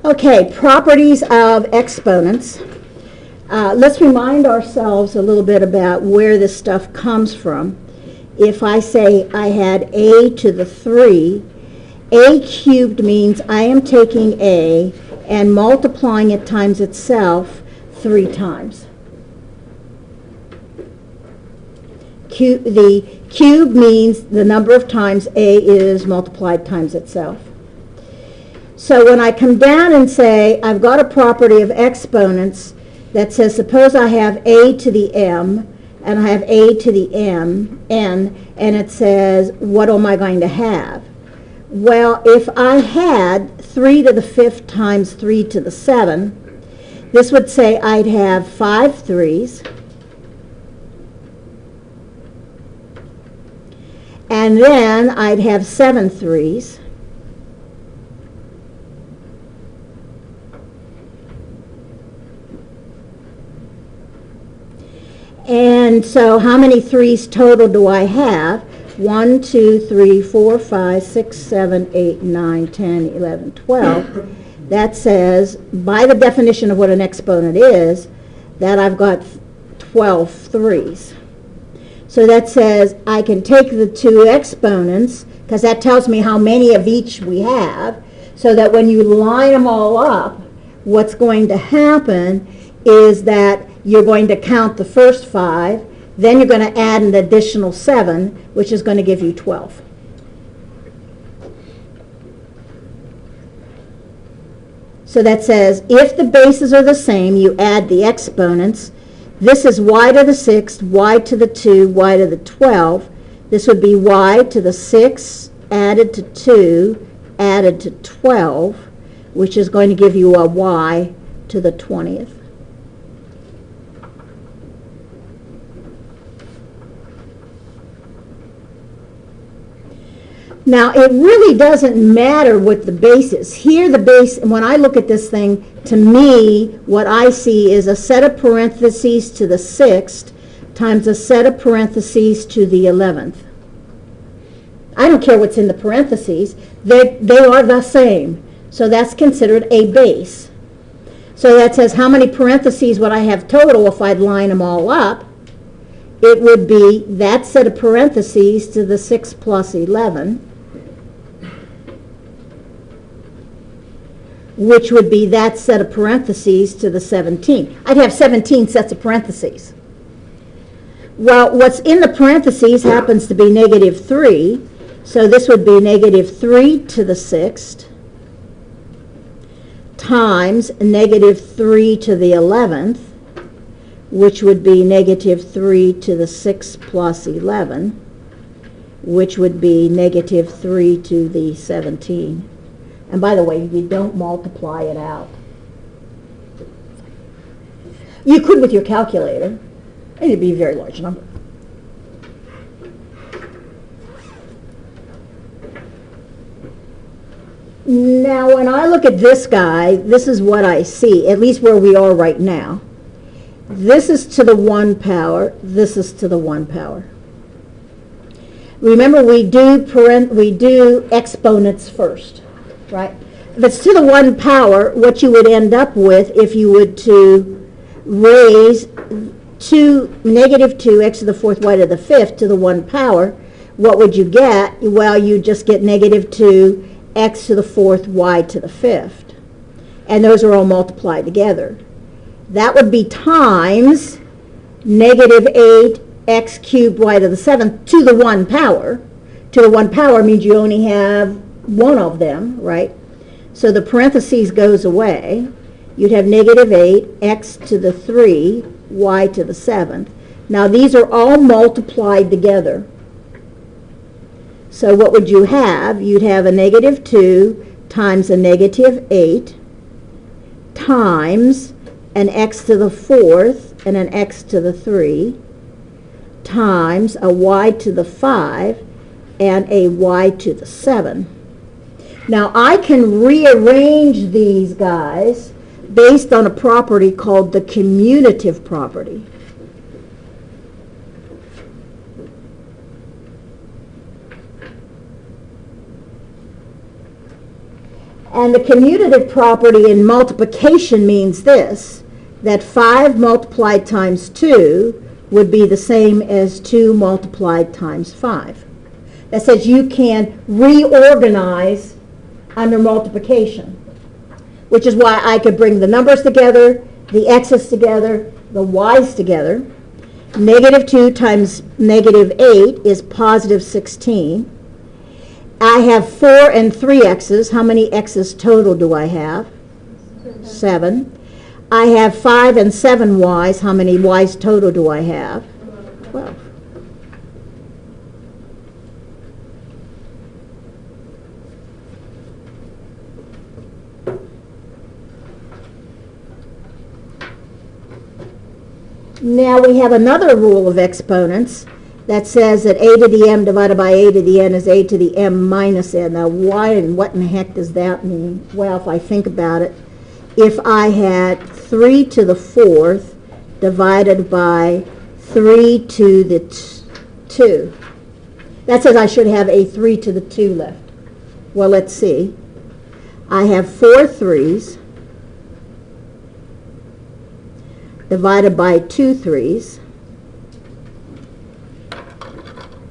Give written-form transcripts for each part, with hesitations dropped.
Okay, properties of exponents. Let's remind ourselves a little bit about where this stuff comes from. If I say I had a to the 3, a cubed means I am taking a and multiplying it times itself 3 times. The cube means the number of times a is multiplied times itself. So when I come down and say I've got a property of exponents that says suppose I have a to the m and I have a to the n, and it says what am I going to have? Well, if I had 3 to the 5th times 3 to the 7, this would say I'd have 5 3s, and then I'd have 7 3s, and so how many 3s total do I have? 1, 2, 3, 4, 5, 6, 7, 8, 9, 10, 11, 12. That says, by the definition of what an exponent is, that I've got 12 3s. So that says I can take the two exponents, because that tells me how many of each we have, so that when you line them all up, what's going to happen is that you're going to count the first 5, then you're going to add an additional 7, which is going to give you 12. So that says if the bases are the same, you add the exponents. This is y to the 6th, y to the 2, y to the 12. This would be y to the 6 added to 2 added to 12, which is going to give you a y to the 20th. Now, it really doesn't matter what the base is. Here, the base, when I look at this thing, to me, what I see is a set of parentheses to the 6th times a set of parentheses to the 11th. I don't care what's in the parentheses. They are the same. So that's considered a base. So that says how many parentheses would I have total if I'd line them all up? It would be that set of parentheses to the 6 plus 11, which would be that set of parentheses to the 17. I'd have 17 sets of parentheses. Well, what's in the parentheses happens to be negative 3, so this would be negative 3 to the 6th times negative 3 to the 11th, which would be negative 3 to the 6 plus 11, which would be negative 3 to the 17. And by the way, you don't multiply it out. You could with your calculator. It'd be a very large number. Now, when I look at this guy, this is what I see, at least where we are right now. This is to the 1 power. This is to the 1 power. Remember, we do exponents first. Right? If it's to the 1 power, what you would end up with if you would to raise negative 2 x to the 4th y to the 5th to the 1 power, what would you get? Well, you just get negative 2 x to the 4th y to the 5th. And those are all multiplied together. That would be times negative 8 x cubed y to the 7th to the 1 power. To the 1 power means you only have one of them, right? So the parentheses goes away. You'd have negative 8 x to the 3 y to the 7th. Now these are all multiplied together. So what would you have? You'd have a negative 2 times a negative 8 times an x to the 4th and an x to the 3 times a y to the 5 and a y to the 7. Now I can rearrange these guys based on a property called the commutative property. And the commutative property in multiplication means this, that 5 multiplied times 2 would be the same as 2 multiplied times 5. That says you can reorganize under multiplication, which is why I could bring the numbers together, the x's together, the y's together. Negative 2 times negative 8 is positive 16. I have 4 and 3 x's. How many x's total do I have? 7. I have 5 and 7 y's. How many y's total do I have? 12. Now we have another rule of exponents that says that a to the m divided by a to the n is a to the m minus n. Now why and what in the heck does that mean? Well, if I think about it, if I had 3 to the 4th divided by 3 to the 2, that says I should have a 3 to the 2 left. Well, let's see. I have 4 3's divided by 2 3's.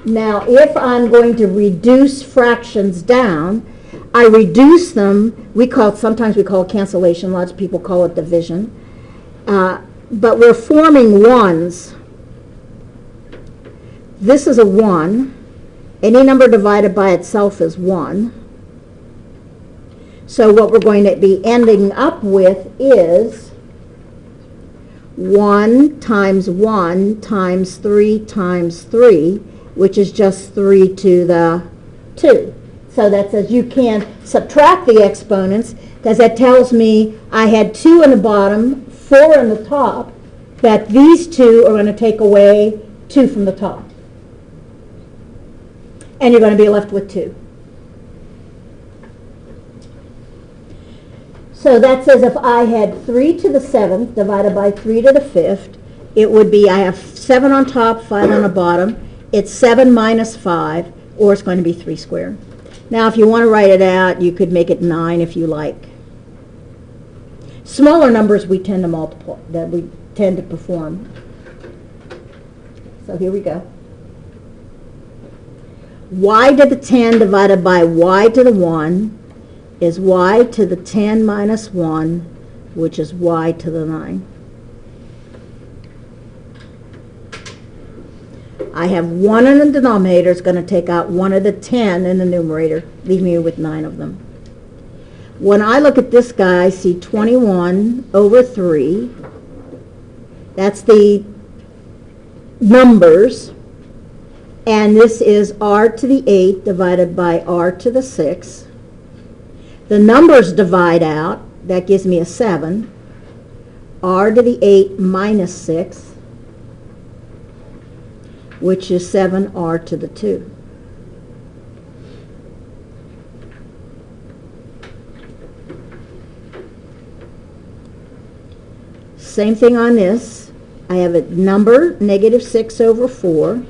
Now, if I'm going to reduce fractions down, I reduce them. Sometimes we call it cancellation. Lots of people call it division. But we're forming ones. This is a 1. Any number divided by itself is 1. So what we're going to be ending up with is 1 times 1 times 3 times 3, which is just 3 to the 2. So that says you can subtract the exponents, because that tells me I had 2 in the bottom, 4 in the top, that these two are going to take away 2 from the top. And you're going to be left with 2. So that says if I had 3 to the 7th divided by 3 to the 5th, it would be I have 7 on top, 5 on the bottom. It's 7 minus 5, or it's going to be 3 squared. Now, if you want to write it out, you could make it 9 if you like. Smaller numbers we tend to multiply, that we tend to perform. So here we go. Y to the 10 divided by y to the 1 is y to the 10 minus 1, which is y to the 9. I have 1 in the denominator. It's going to take out 1 of the 10 in the numerator, leaving me with 9 of them. When I look at this guy, I see 21 over 3. That's the numbers. And this is r to the 8 divided by r to the 6. The numbers divide out. That gives me a 7. R to the 8 minus 6, which is 7r to the 2. Same thing on this. I have a number, negative 6 over 4.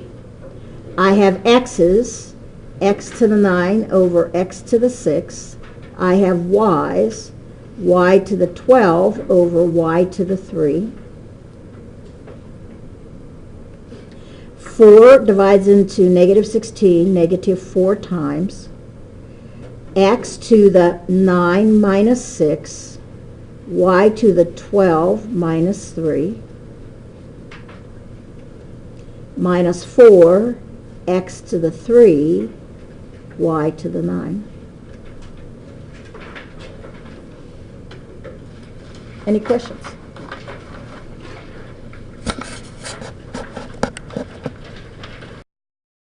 I have x's, x to the 9 over x to the 6. I have y's, y to the 12 over y to the 3. 4 divides into negative 16, negative 4 times. X to the 9 minus 6, y to the 12 minus 3, minus 4, x to the 3, y to the 9. Any questions?